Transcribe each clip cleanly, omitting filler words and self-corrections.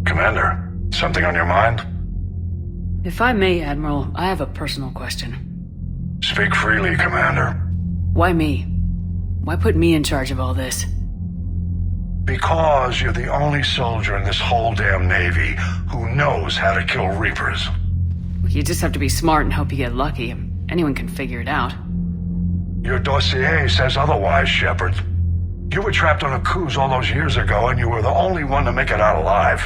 Commander, something on your mind? If I may, Admiral, I have a personal question. Speak freely, Commander. Why me? Why put me in charge of all this? Because you're the only soldier in this whole damn Navy who knows how to kill Reapers. You just have to be smart and hope you get lucky. Anyone can figure it out. Your dossier says otherwise, Shepard. You were trapped on a cruise all those years ago, and you were the only one to make it out alive.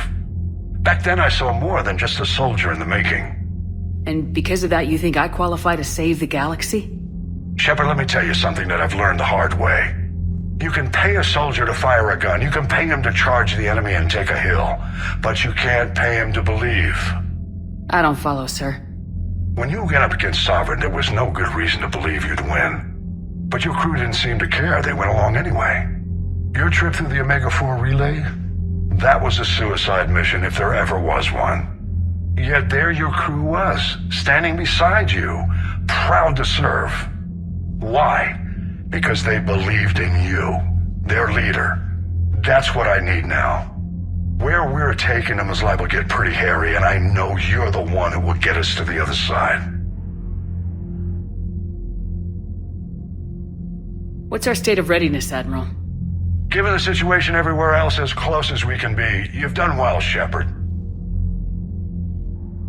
Back then I saw more than just a soldier in the making. And because of that, you think I qualify to save the galaxy? Shepard, let me tell you something that I've learned the hard way. You can pay a soldier to fire a gun, you can pay him to charge the enemy and take a hill, but you can't pay him to believe. I don't follow, sir. When you went up against Sovereign, there was no good reason to believe you'd win. But your crew didn't seem to care. They went along anyway. Your trip through the Omega-4 relay? That was a suicide mission if there ever was one. Yet there your crew was, standing beside you, proud to serve. Why? Because they believed in you, their leader. That's what I need now. Where we're taking them is liable to get pretty hairy, and I know you're the one who will get us to the other side. What's our state of readiness, Admiral? Given the situation everywhere else, as close as we can be, you've done well, Shepard.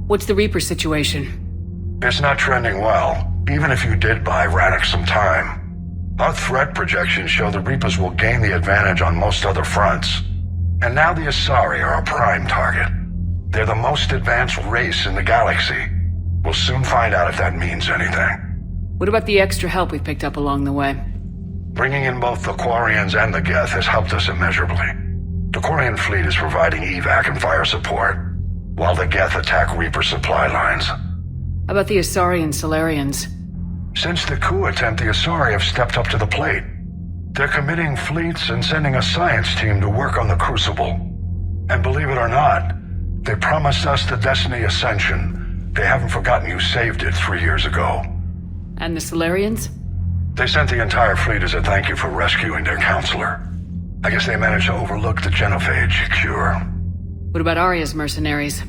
What's the Reaper situation? It's not trending well, even if you did buy Radix some time. Our threat projections show the Reapers will gain the advantage on most other fronts. And now the Asari are a prime target. They're the most advanced race in the galaxy. We'll soon find out if that means anything. What about the extra help we've picked up along the way? Bringing in both the Quarians and the Geth has helped us immeasurably. The Quarian fleet is providing evac and fire support, while the Geth attack Reaper supply lines. How about the Asari and Solarians? Since the coup attempt, the Asari have stepped up to the plate. They're committing fleets and sending a science team to work on the Crucible. And believe it or not, they promised us the Destiny Ascension. They haven't forgotten you saved it 3 years ago. And the Solarians? They sent the entire fleet as a thank you for rescuing their counselor. I guess they managed to overlook the genophage cure. What about Arya's mercenaries?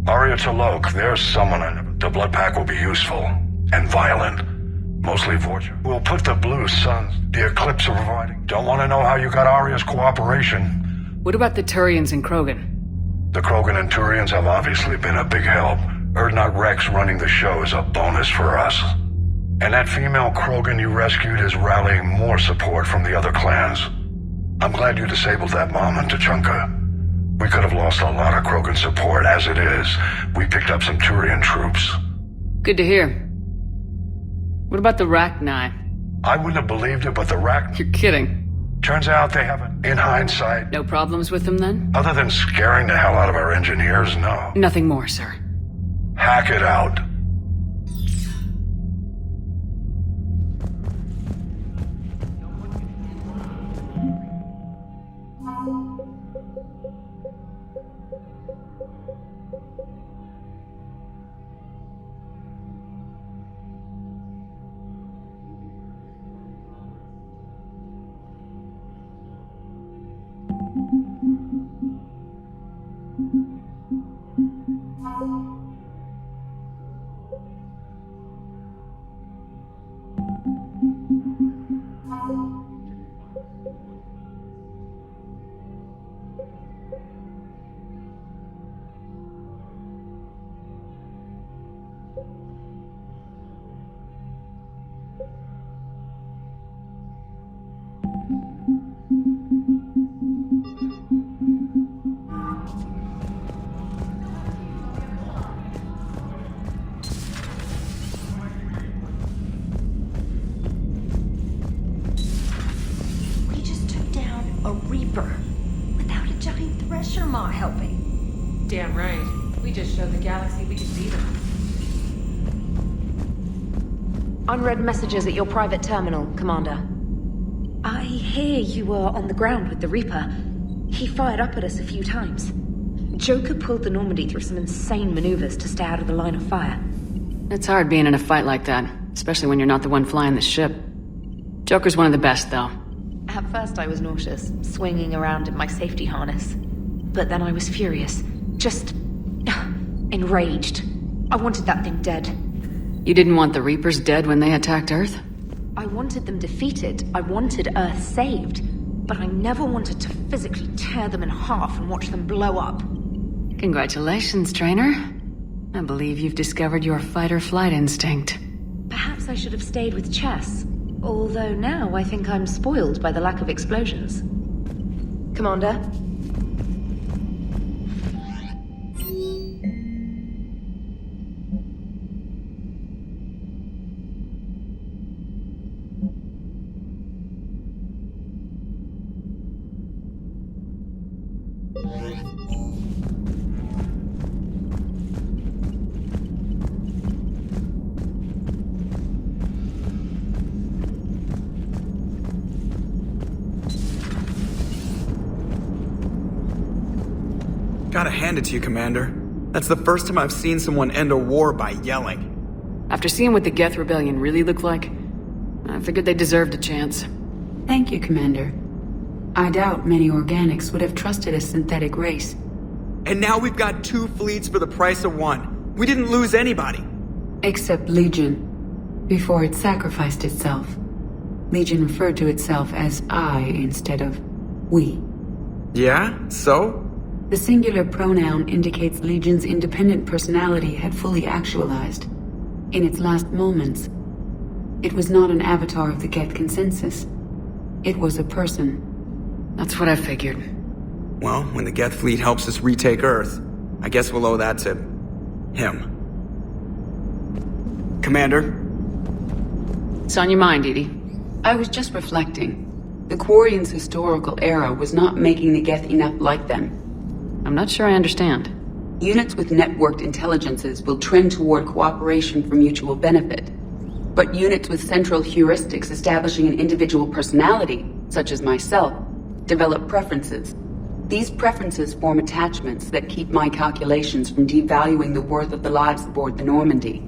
Arya T'Loak, there's someone I never... The Blood Pack will be useful. And violent. Mostly Vorcha. We'll put the Blue Suns, the Eclipse are providing. Don't want to know how you got Arya's cooperation. What about the Turians and Krogan? The Krogan and Turians have obviously been a big help. Urdnot Rex running the show is a bonus for us. And that female Krogan you rescued is rallying more support from the other clans. I'm glad you disabled that bomb in Tuchanka. We could have lost a lot of Krogan support. As it is, we picked up some Turian troops. Good to hear. What about the Rachni? I wouldn't have believed it, but the Rachni... You're kidding. Turns out they haven't. In hindsight... No problems with them, then? Other than scaring the hell out of our engineers, no. Nothing more, sir. Hack it out. Damn right. We just showed the galaxy we could beat them. Unread messages at your private terminal, Commander. I hear you were on the ground with the Reaper. He fired up at us a few times. Joker pulled the Normandy through some insane maneuvers to stay out of the line of fire. It's hard being in a fight like that, especially when you're not the one flying the ship. Joker's one of the best, though. At first I was nauseous, swinging around in my safety harness. But then I was furious. Just... enraged. I wanted that thing dead. You didn't want the Reapers dead when they attacked Earth? I wanted them defeated. I wanted Earth saved. But I never wanted to physically tear them in half and watch them blow up. Congratulations, Trainer. I believe you've discovered your fight-or-flight instinct. Perhaps I should have stayed with chess. Although now I think I'm spoiled by the lack of explosions. Commander? Gotta hand it to you, Commander. That's the first time I've seen someone end a war by yelling. After seeing what the Geth Rebellion really looked like, I figured they deserved a chance. Thank you, Commander. I doubt many organics would have trusted a synthetic race. And now we've got 2 fleets for the price of 1. We didn't lose anybody. Except Legion. Before it sacrificed itself. Legion referred to itself as I instead of we. Yeah? So? The singular pronoun indicates Legion's independent personality had fully actualized. In its last moments, it was not an avatar of the Geth consensus. It was a person. That's what I figured. Well, when the Geth fleet helps us retake Earth, I guess we'll owe that to... him. Commander? It's on your mind, Edie. I was just reflecting. The Quarians' historical era was not making the Geth enough like them. I'm not sure I understand. Units with networked intelligences will trend toward cooperation for mutual benefit. But units with central heuristics establishing an individual personality, such as myself, develop preferences. These preferences form attachments that keep my calculations from devaluing the worth of the lives aboard the Normandy.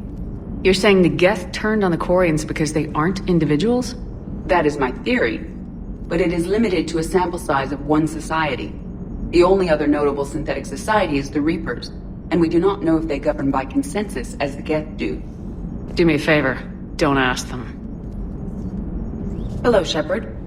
You're saying the Geth turned on the Quarians because they aren't individuals? That is my theory, but it is limited to a sample size of one society. The only other notable synthetic society is the Reapers, and we do not know if they govern by consensus as the Geth do. Do me a favor. Don't ask them. Hello, Shepard.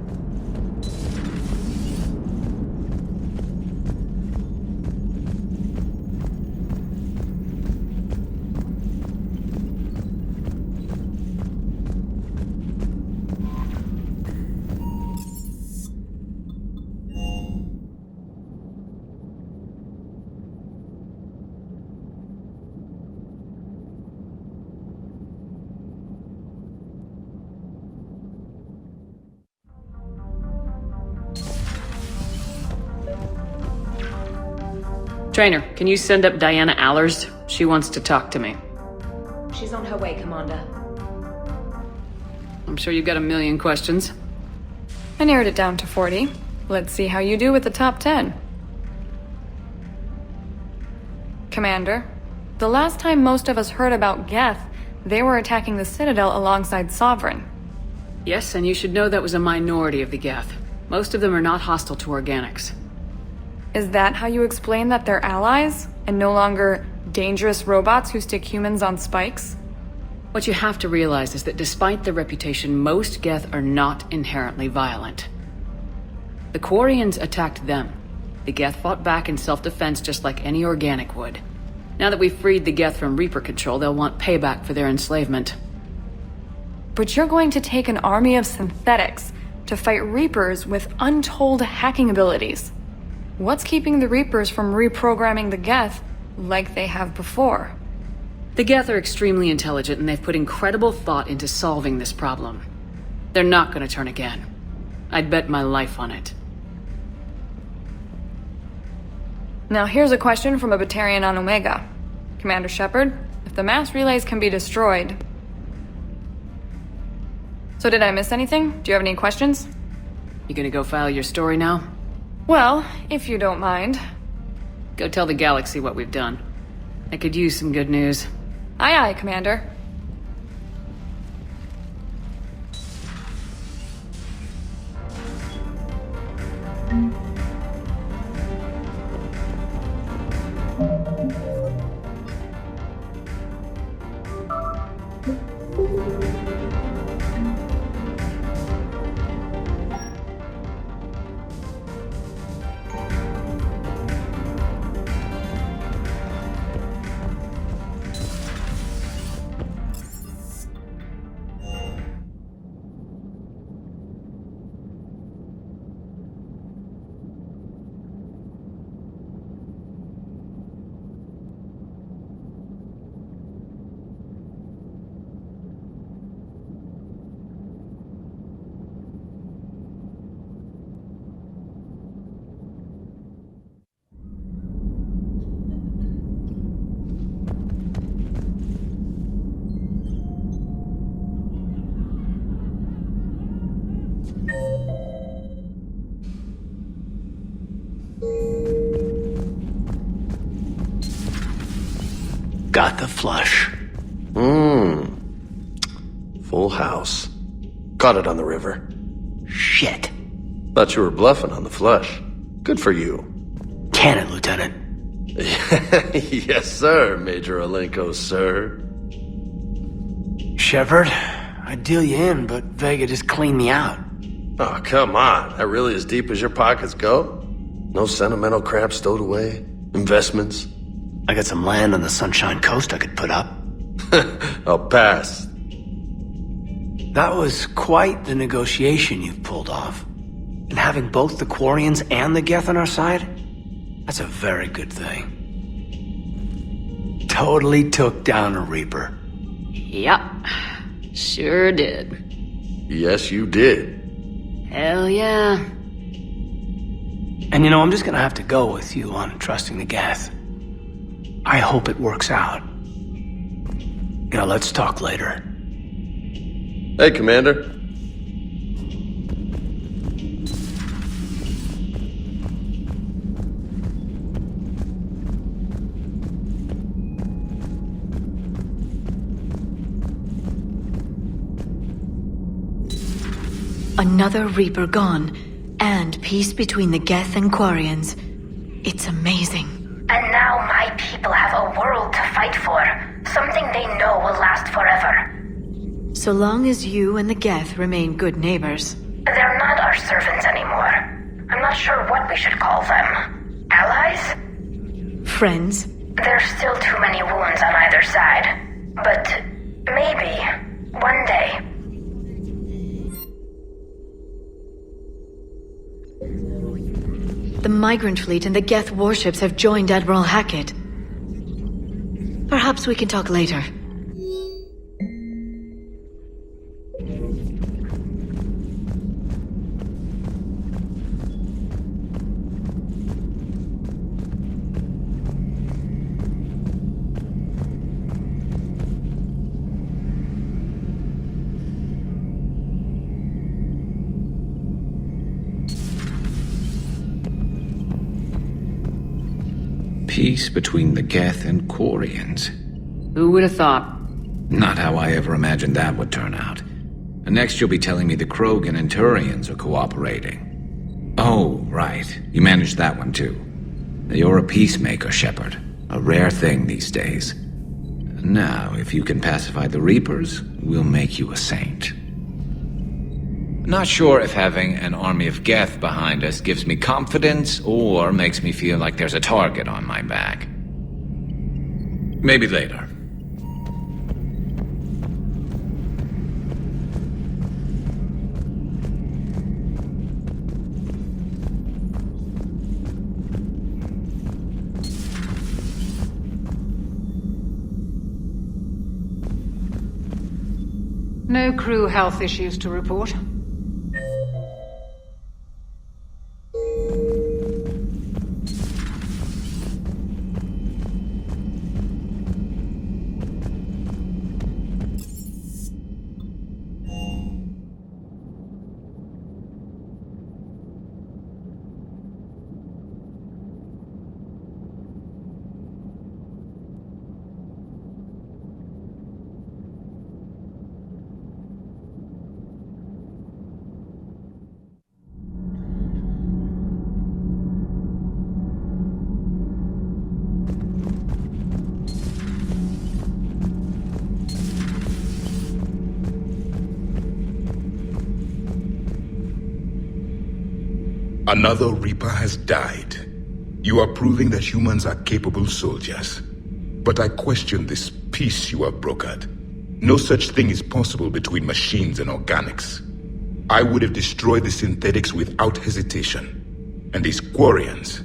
Trainer, can you send up Diana Allers? She wants to talk to me. She's on her way, Commander. I'm sure you've got a million questions. I narrowed it down to 40. Let's see how you do with the top 10. Commander, the last time most of us heard about Geth, they were attacking the Citadel alongside Sovereign. Yes, and you should know that was a minority of the Geth. Most of them are not hostile to organics. Is that how you explain that they're allies, and no longer dangerous robots who stick humans on spikes? What you have to realize is that despite their reputation, most Geth are not inherently violent. The Quarians attacked them. The Geth fought back in self-defense just like any organic would. Now that we've freed the Geth from Reaper control, they'll want payback for their enslavement. But you're going to take an army of synthetics to fight Reapers with untold hacking abilities. What's keeping the Reapers from reprogramming the Geth like they have before? The Geth are extremely intelligent, and they've put incredible thought into solving this problem. They're not going to turn again. I'd bet my life on it. Now here's a question from a Batarian on Omega. Commander Shepard, if the mass relays can be destroyed... So did I miss anything? Do you have any questions? You gonna go file your story now? Well, if you don't mind. Go tell the galaxy what we've done. I could use some good news. Aye aye, Commander. got the flush. Full house. Caught it on the river. Shit. Thought you were bluffing on the flush. Good for you. Can it, Lieutenant? Yes, sir, Major Alenko, sir. Shepard, I'd deal you in, but Vega just cleaned me out. Oh, come on. That really as deep as your pockets go? No sentimental crap stowed away? Investments? I got some land on the Sunshine Coast I could put up. I'll pass. That was quite the negotiation you've pulled off. And having both the Quarians and the Geth on our side, that's a very good thing. Totally took down a Reaper. Yep. Sure did. Yes, you did. Hell yeah. And you know, I'm just gonna have to go with you on trusting the Geth. I hope it works out. You know, let's talk later. Hey, Commander. Another Reaper gone, and peace between the Geth and Quarians. It's amazing. And now my people have a world to fight for. Something they know will last forever. So long as you and the Geth remain good neighbors. They're not our servants anymore. I'm not sure what we should call them. Allies? Friends? There's still too many wounds on either side. But maybe, one day. The Migrant Fleet and the Geth warships have joined Admiral Hackett. Perhaps we can talk later. Peace between the Geth and Quarians. Who would have thought? Not how I ever imagined that would turn out. And next you'll be telling me the Krogan and Turians are cooperating. Oh, right. You managed that one too. You're a peacemaker, Shepard. A rare thing these days. Now, if you can pacify the Reapers, we'll make you a saint. Not sure if having an army of Geth behind us gives me confidence or makes me feel like there's a target on my back. Maybe later. No crew health issues to report. Another Reaper has died. You are proving that humans are capable soldiers. But I question this peace you have brokered. No such thing is possible between machines and organics. I would have destroyed the synthetics without hesitation. And these Quarians,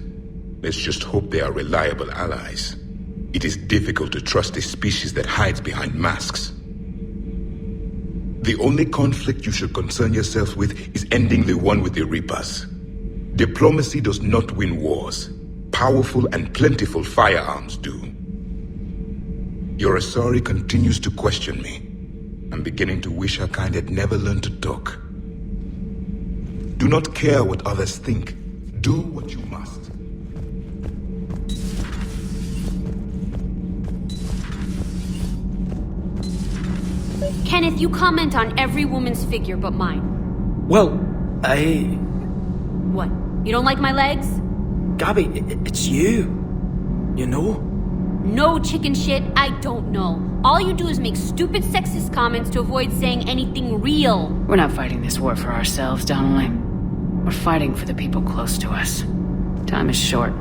let's just hope they are reliable allies. It is difficult to trust a species that hides behind masks. The only conflict you should concern yourself with is ending the one with the Reapers. Diplomacy does not win wars. Powerful and plentiful firearms do. Your Asari continues to question me. I'm beginning to wish her kind had never learned to talk. Do not care what others think. Do what you must. Kenneth, you comment on every woman's figure but mine. Well, What? You don't like my legs? Gabby, it's you. You know? No chicken shit, I don't know. All you do is make stupid sexist comments to avoid saying anything real. We're not fighting this war for ourselves, Donnelly. We're fighting for the people close to us. Time is short.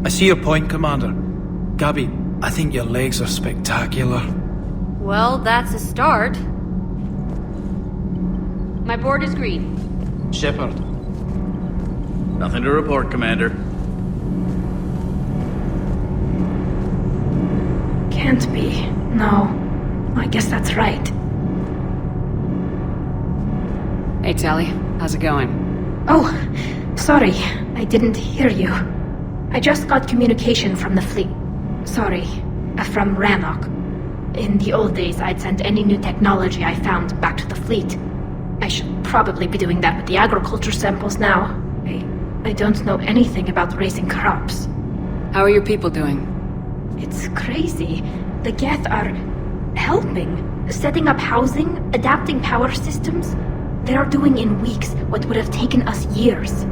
I see your point, Commander. Gabby, I think your legs are spectacular. Well, that's a start. My board is green. Shepard. Nothing to report, Commander. Can't be. No. I guess that's right. Hey, Tally. How's it going? Oh, sorry. I didn't hear you. I just got communication from the fleet. Sorry. From Rannoch. In the old days, I'd send any new technology I found back to the fleet. I should probably be doing that with the agriculture samples now. I don't know anything about raising crops. How are your people doing? It's crazy. The Geth are helping. Setting up housing, adapting power systems. They are doing in weeks what would have taken us years.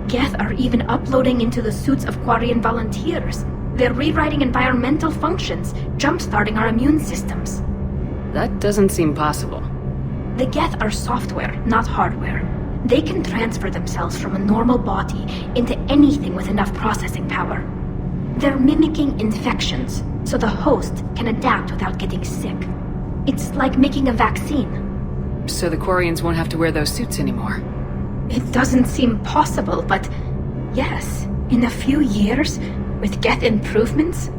Geth are even uploading into the suits of Quarian volunteers. They're rewriting environmental functions, jump-starting our immune systems. That doesn't seem possible. The Geth are software, not hardware. They can transfer themselves from a normal body into anything with enough processing power. They're mimicking infections, so the host can adapt without getting sick. It's like making a vaccine. So the Quarians won't have to wear those suits anymore. It doesn't seem possible, but yes, in a few years, with Geth improvements,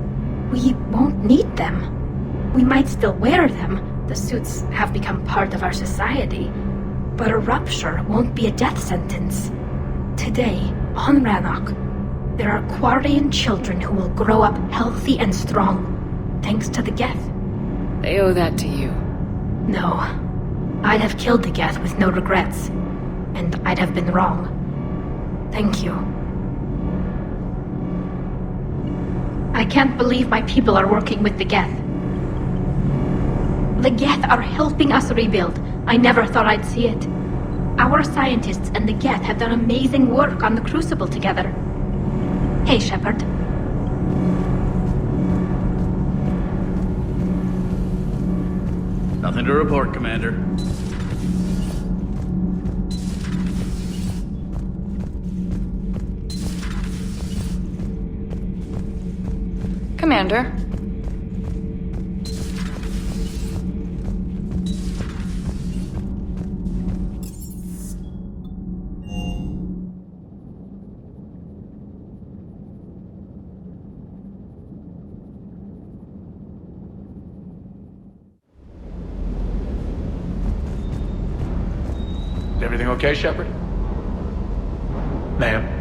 we won't need them. We might still wear them. The suits have become part of our society. But a rupture won't be a death sentence. Today, on Rannoch, there are Quarian children who will grow up healthy and strong, thanks to the Geth. They owe that to you. No. I'd have killed the Geth with no regrets. And I'd have been wrong. Thank you. I can't believe my people are working with the Geth. The Geth are helping us rebuild. I never thought I'd see it. Our scientists and the Geth have done amazing work on the Crucible together. Hey, Shepard. Nothing to report, Commander. Commander. Everything okay, Shepard? Ma'am?